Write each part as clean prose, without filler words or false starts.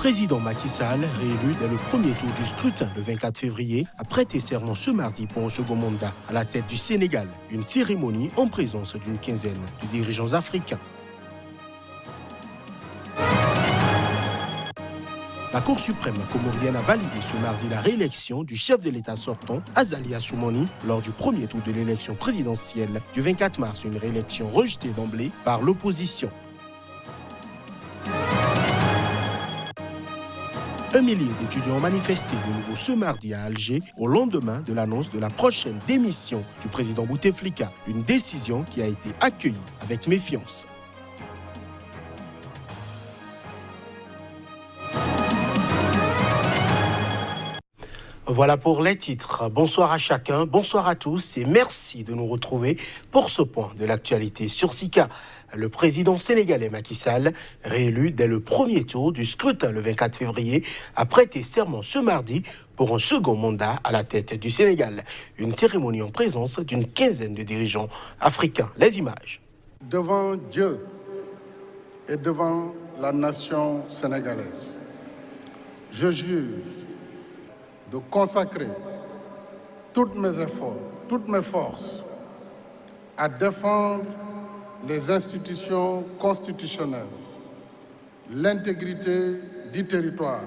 président Macky Sall, réélu dès le premier tour du scrutin le 24 février, a prêté serment ce mardi pour un second mandat à la tête du Sénégal. Une cérémonie en présence d'une quinzaine de dirigeants africains. La Cour suprême comorienne a validé ce mardi la réélection du chef de l'État sortant, Azali Assoumani, lors du premier tour de l'élection présidentielle du 24 mars, une réélection rejetée d'emblée par l'opposition. Un millier d'étudiants ont manifesté de nouveau ce mardi à Alger au lendemain de l'annonce de la prochaine démission du président Bouteflika, une décision qui a été accueillie avec méfiance. Voilà pour les titres. Bonsoir à chacun, bonsoir à tous et merci de nous retrouver pour ce point de l'actualité sur Sika. Le président sénégalais Macky Sall, réélu dès le premier tour du scrutin le 24 février, a prêté serment ce mardi pour un second mandat à la tête du Sénégal. Une cérémonie en présence d'une quinzaine de dirigeants africains. Les images. Devant Dieu et devant la nation sénégalaise, je jure de consacrer tous mes efforts, toutes mes forces à défendre les institutions constitutionnelles, l'intégrité du territoire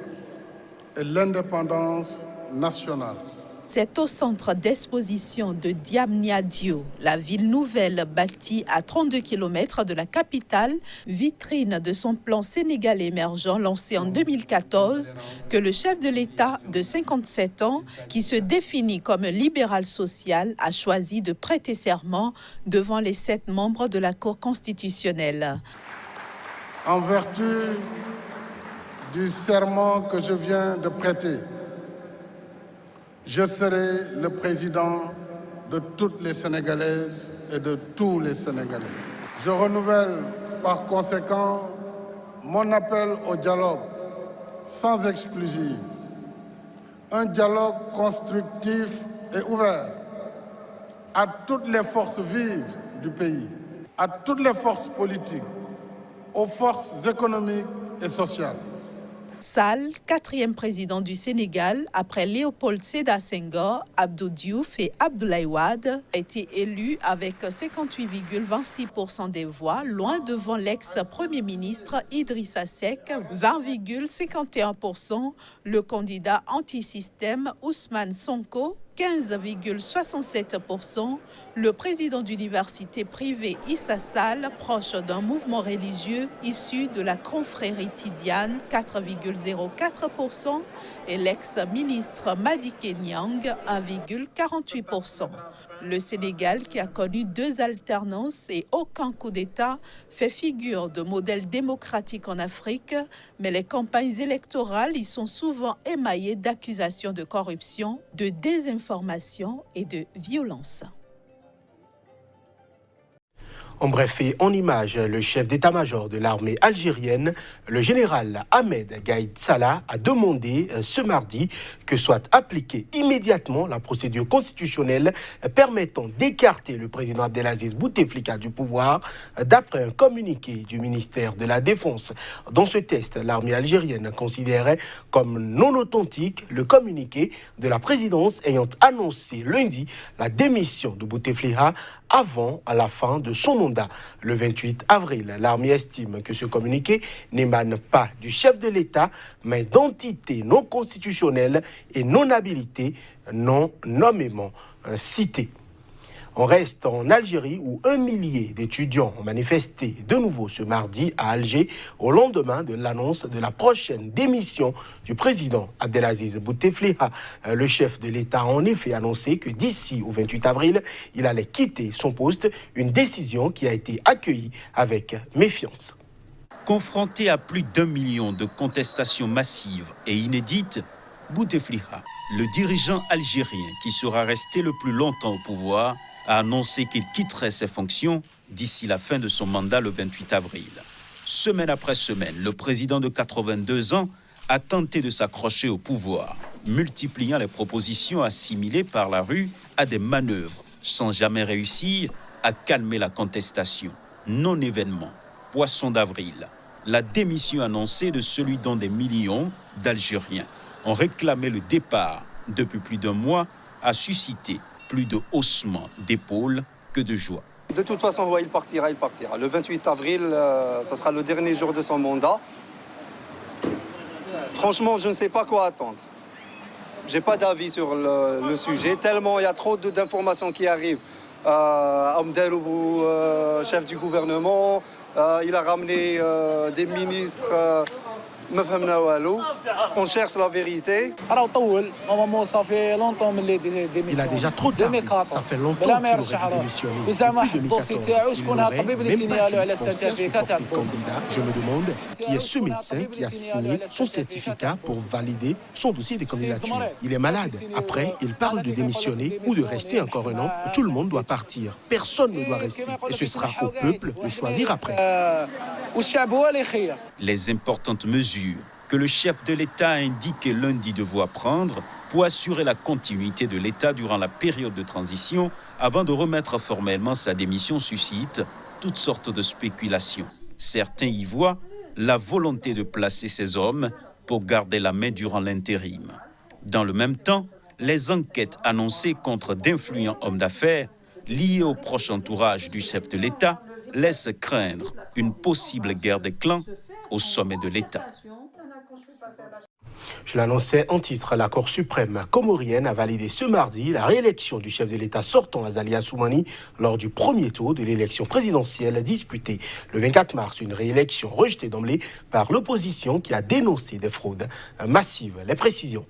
et l'indépendance nationale. C'est au centre d'exposition de Diamniadio, la ville nouvelle bâtie à 32 km de la capitale, vitrine de son plan sénégalais émergent lancé en 2014, que le chef de l'État de 57 ans, qui se définit comme libéral social, a choisi de prêter serment devant les 7 membres de la Cour constitutionnelle. En vertu du serment que je viens de prêter, je serai le président de toutes les Sénégalaises et de tous les Sénégalais. Je renouvelle par conséquent mon appel au dialogue sans exclusive, un dialogue constructif et ouvert à toutes les forces vives du pays, à toutes les forces politiques, aux forces économiques et sociales. Sall, 4e président du Sénégal, après Léopold Sédar Senghor, Abdou Diouf et Abdoulaye Wade, a été élu avec 58,26% des voix, loin devant l'ex-premier ministre Idrissa Seck, 20,51%, le candidat anti-système Ousmane Sonko, 15,67%, le président d'université privée Issa Sall, proche d'un mouvement religieux issu de la confrérie Tidiane, 4,04%, et l'ex-ministre Madické Niang, 1,48%. Le Sénégal, qui a connu 2 alternances et aucun coup d'État, fait figure de modèle démocratique en Afrique, mais les campagnes électorales y sont souvent émaillées d'accusations de corruption, de désinformation et de violence. En bref et en image, le chef d'état-major de l'armée algérienne, le général Ahmed Gaïd Salah, a demandé ce mardi que soit appliquée immédiatement la procédure constitutionnelle permettant d'écarter le président Abdelaziz Bouteflika du pouvoir, d'après un communiqué du ministère de la Défense. Dans ce test, l'armée algérienne considérait comme non authentique le communiqué de la présidence ayant annoncé lundi la démission de Bouteflika avant la fin de son mandat. Le 28 avril, l'armée estime que ce communiqué n'émane pas du chef de l'État, mais d'entités non constitutionnelles et non habilitées, non nommément citées. On reste en Algérie où 1 millier d'étudiants ont manifesté de nouveau ce mardi à Alger au lendemain de l'annonce de la prochaine démission du président Abdelaziz Bouteflika. Le chef de l'État a en effet annoncé que d'ici au 28 avril, il allait quitter son poste, une décision qui a été accueillie avec méfiance. Confronté à plus d'1 million de contestations massives et inédites, Bouteflika, le dirigeant algérien qui sera resté le plus longtemps au pouvoir, a annoncé qu'il quitterait ses fonctions d'ici la fin de son mandat le 28 avril. Semaine après semaine, le président de 82 ans a tenté de s'accrocher au pouvoir, multipliant les propositions assimilées par la rue à des manœuvres, sans jamais réussir à calmer la contestation. Non-événement, poisson d'avril. la démission annoncée de celui dont des millions d'Algériens ont réclamé le départ depuis plus d'un mois a suscité plus de haussements d'épaules que de joie. De toute façon, il partira. Le 28 avril, ça sera le dernier jour de son mandat. Franchement, je ne sais pas quoi attendre. Je n'ai pas d'avis sur le sujet, tellement il y a trop d'informations qui arrivent. Amdelou, chef du gouvernement, il a ramené des ministres. On cherche la vérité. Il a déjà trop tardé. Ça fait longtemps qu'il aurait dû démissionner. Depuis 2014, il n'aurait même pas dû penser à se porter candidat. Je me demande qui est ce médecin qui a signé son certificat pour valider son dossier de candidature. Il est malade. Après, il parle de démissionner ou de rester encore un an. Tout le monde doit partir. Personne ne doit rester. Et ce sera au peuple de choisir après. Les importantes mesures que le chef de l'État a indiqué lundi devoir prendre pour assurer la continuité de l'État durant la période de transition avant de remettre formellement sa démission suscitent toutes sortes de spéculations. Certains y voient la volonté de placer ces hommes pour garder la main durant l'intérim. Dans le même temps, les enquêtes annoncées contre d'influents hommes d'affaires liés au proche entourage du chef de l'État laissent craindre une possible guerre des clans au sommet de l'État. Je l'annonçais en titre, la Cour suprême comorienne a validé ce mardi la réélection du chef de l'État sortant Azali Assoumani lors du premier tour de l'élection présidentielle disputée le 24 mars. Une réélection rejetée d'emblée par l'opposition qui a dénoncé des fraudes massives. Les précisions.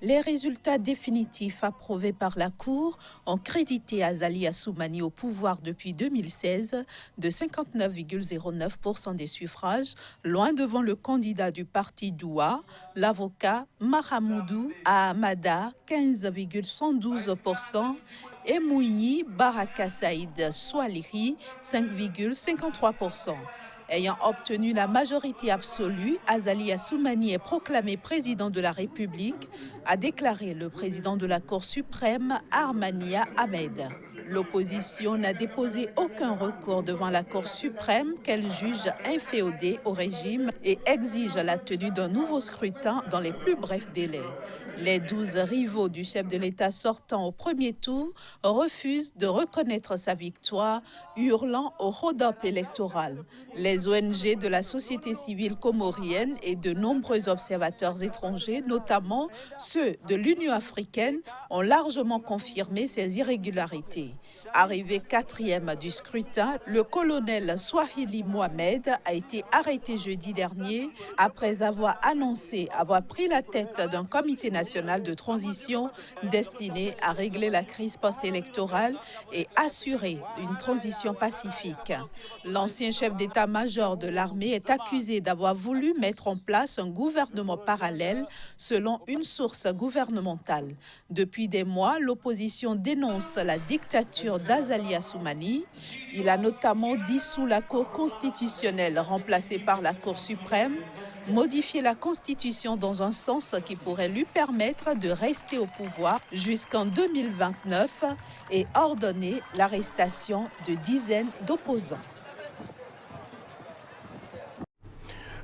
Les résultats définitifs approuvés par la Cour ont crédité Azali Assoumani au pouvoir depuis 2016 de 59,09% des suffrages, loin devant le candidat du parti Doua, l'avocat Mahamoudou Ahamada, 15,112%, et Mouini Baraka Saïd Swalihi, 5,53%. Ayant obtenu la majorité absolue, Azali Assoumani est proclamé président de la République, a déclaré le président de la Cour suprême, Armania Ahmed. L'opposition n'a déposé aucun recours devant la Cour suprême qu'elle juge inféodée au régime et exige la tenue d'un nouveau scrutin dans les plus brefs délais. Les 12 rivaux du chef de l'État sortant au premier tour refusent de reconnaître sa victoire, hurlant au hold-up électoral. Les ONG de la société civile comorienne et de nombreux observateurs étrangers, notamment ceux de l'Union africaine, ont largement confirmé ces irrégularités. Arrivé 4e du scrutin, le colonel Swahili Mohamed a été arrêté jeudi dernier après avoir annoncé avoir pris la tête d'un comité national de transition destiné à régler la crise post-électorale et assurer une transition pacifique. L'ancien chef d'état-major de l'armée est accusé d'avoir voulu mettre en place un gouvernement parallèle selon une source gouvernementale. Depuis des mois, l'opposition dénonce la dictature d'Azali Assoumani. Il a notamment dissous la Cour constitutionnelle remplacée par la Cour suprême, modifié la Constitution dans un sens qui pourrait lui permettre de rester au pouvoir jusqu'en 2029 et ordonné l'arrestation de dizaines d'opposants.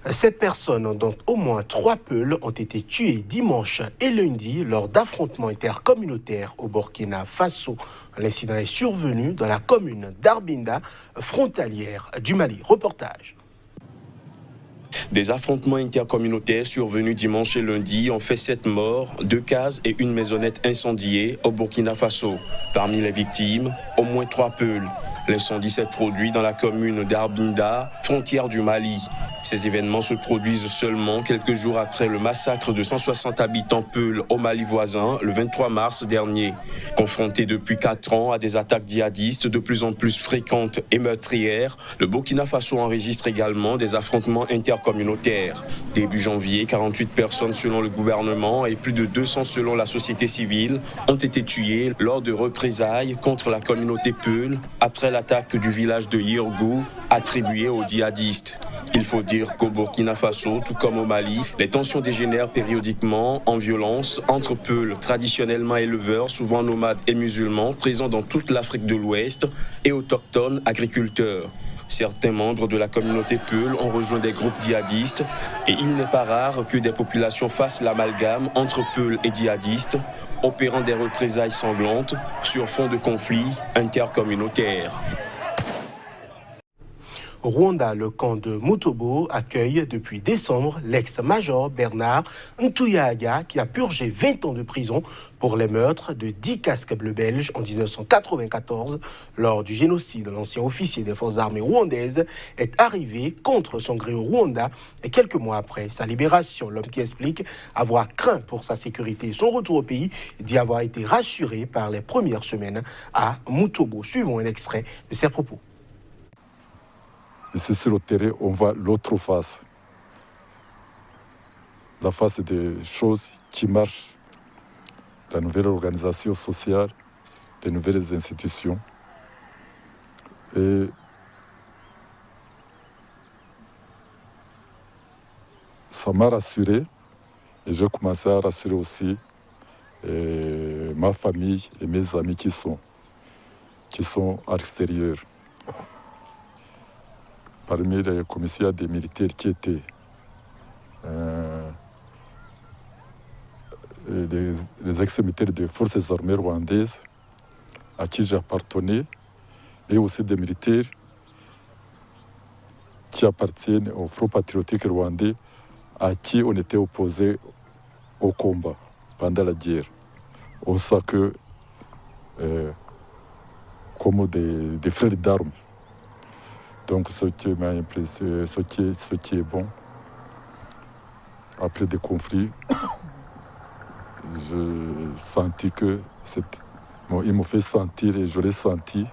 7 personnes, dont au moins 3 Peuls, ont été tuées dimanche et lundi lors d'affrontements intercommunautaires au Burkina Faso. L'incident est survenu dans la commune d'Arbinda, frontalière du Mali. Reportage. Des affrontements intercommunautaires survenus dimanche et lundi ont fait 7 morts, 2 cases et une maisonnette incendiée au Burkina Faso. Parmi les victimes, au moins 3 Peuls. L'incendie s'est produit dans la commune d'Arbinda, frontière du Mali. Ces événements se produisent seulement quelques jours après le massacre de 160 habitants Peuls au Mali voisin le 23 mars dernier. Confronté depuis 4 ans à des attaques djihadistes de plus en plus fréquentes et meurtrières, le Burkina Faso enregistre également des affrontements intercommunautaires. Début janvier, 48 personnes selon le gouvernement et plus de 200 selon la société civile ont été tuées lors de représailles contre la communauté Peul après l'attaque du village de Yirgou attribué aux djihadistes. Il faut dire qu'au Burkina Faso, tout comme au Mali, les tensions dégénèrent périodiquement en violence entre Peuls, traditionnellement éleveurs, souvent nomades et musulmans, présents dans toute l'Afrique de l'Ouest, et autochtones agriculteurs. Certains membres de la communauté Peul ont rejoint des groupes djihadistes et il n'est pas rare que des populations fassent l'amalgame entre Peul et djihadistes, opérant des représailles sanglantes sur fond de conflits intercommunautaires. Au Rwanda, le camp de Mutobo accueille depuis décembre l'ex-major Bernard Ntuyaga qui a purgé 20 ans de prison pour les meurtres de 10 casques bleus belges en 1994 lors du génocide. L'ancien officier des forces armées rwandaises est arrivé contre son gré au Rwanda et quelques mois après sa libération. L'homme qui explique avoir craint pour sa sécurité et son retour au pays dit avoir été rassuré par les premières semaines à Mutobo. Suivons un extrait de ses propos. Ici sur le terrain, on voit l'autre face. La face des choses qui marchent. La nouvelle organisation sociale, les nouvelles institutions. Et ça m'a rassuré. Et j'ai commencé à rassurer aussi ma famille et mes amis qui sont à l'extérieur. Parmi les commissaires des militaires qui étaient les ex-militaires des forces armées rwandaises à qui j'appartenais et aussi des militaires qui appartiennent au Front patriotique rwandais à qui on était opposés au combat pendant la guerre. On sait que comme des frères d'armes. Donc ce qui m'a impressionné, ce qui est bon, après des conflits, j'ai senti que il me fait sentir et je l'ai senti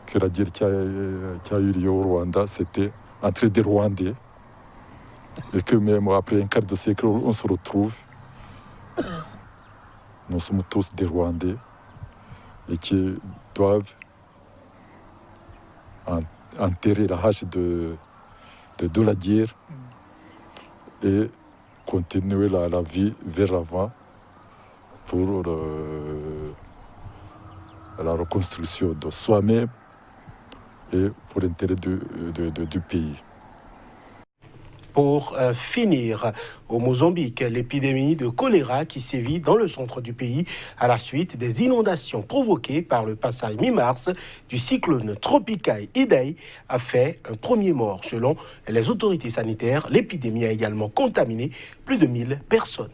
que la guerre qui a eu lieu au Rwanda, c'était entre des Rwandais et que même après un quart de siècle, on se retrouve. Nous sommes tous des Rwandais et qui doivent enterrer la hache de la guerre et continuer la vie vers l'avant pour la reconstruction de soi-même et pour l'intérêt du pays. Pour finir, au Mozambique, l'épidémie de choléra qui sévit dans le centre du pays à la suite des inondations provoquées par le passage mi-mars du cyclone tropical Idai a fait un premier mort. Selon les autorités sanitaires, l'épidémie a également contaminé plus de 1000 personnes.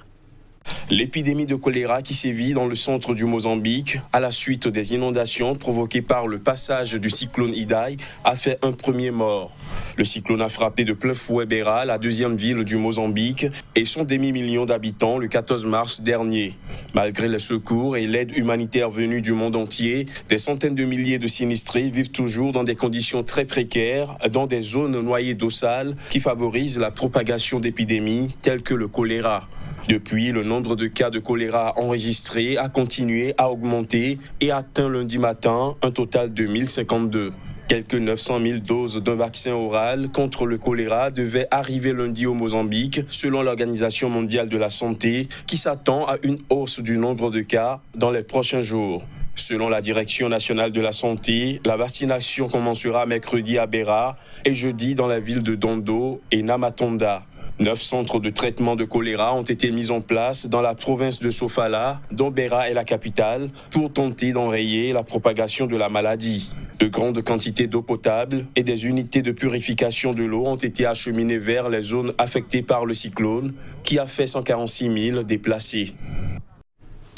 L'épidémie de choléra qui sévit dans le centre du Mozambique à la suite des inondations provoquées par le passage du cyclone Idai a fait un premier mort. Le cyclone a frappé de plein fouet Beira, la deuxième ville du Mozambique, et son demi-million d'habitants le 14 mars dernier. Malgré les secours et l'aide humanitaire venue du monde entier, des centaines de milliers de sinistrés vivent toujours dans des conditions très précaires, dans des zones noyées d'eau sale qui favorisent la propagation d'épidémies telles que le choléra. Depuis, le nombre de cas de choléra enregistrés a continué à augmenter et atteint lundi matin un total de 1052. Quelques 900 000 doses d'un vaccin oral contre le choléra devaient arriver lundi au Mozambique, selon l'Organisation mondiale de la santé, qui s'attend à une hausse du nombre de cas dans les prochains jours. Selon la Direction nationale de la santé, la vaccination commencera mercredi à Beira et jeudi dans la ville de Dondo et Namatonda. 9 centres de traitement de choléra ont été mis en place dans la province de Sofala, dont Beira est la capitale, pour tenter d'enrayer la propagation de la maladie. De grandes quantités d'eau potable et des unités de purification de l'eau ont été acheminées vers les zones affectées par le cyclone, qui a fait 146 000 déplacés.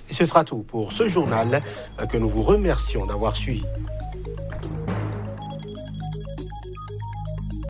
Et ce sera tout pour ce journal que nous vous remercions d'avoir suivi.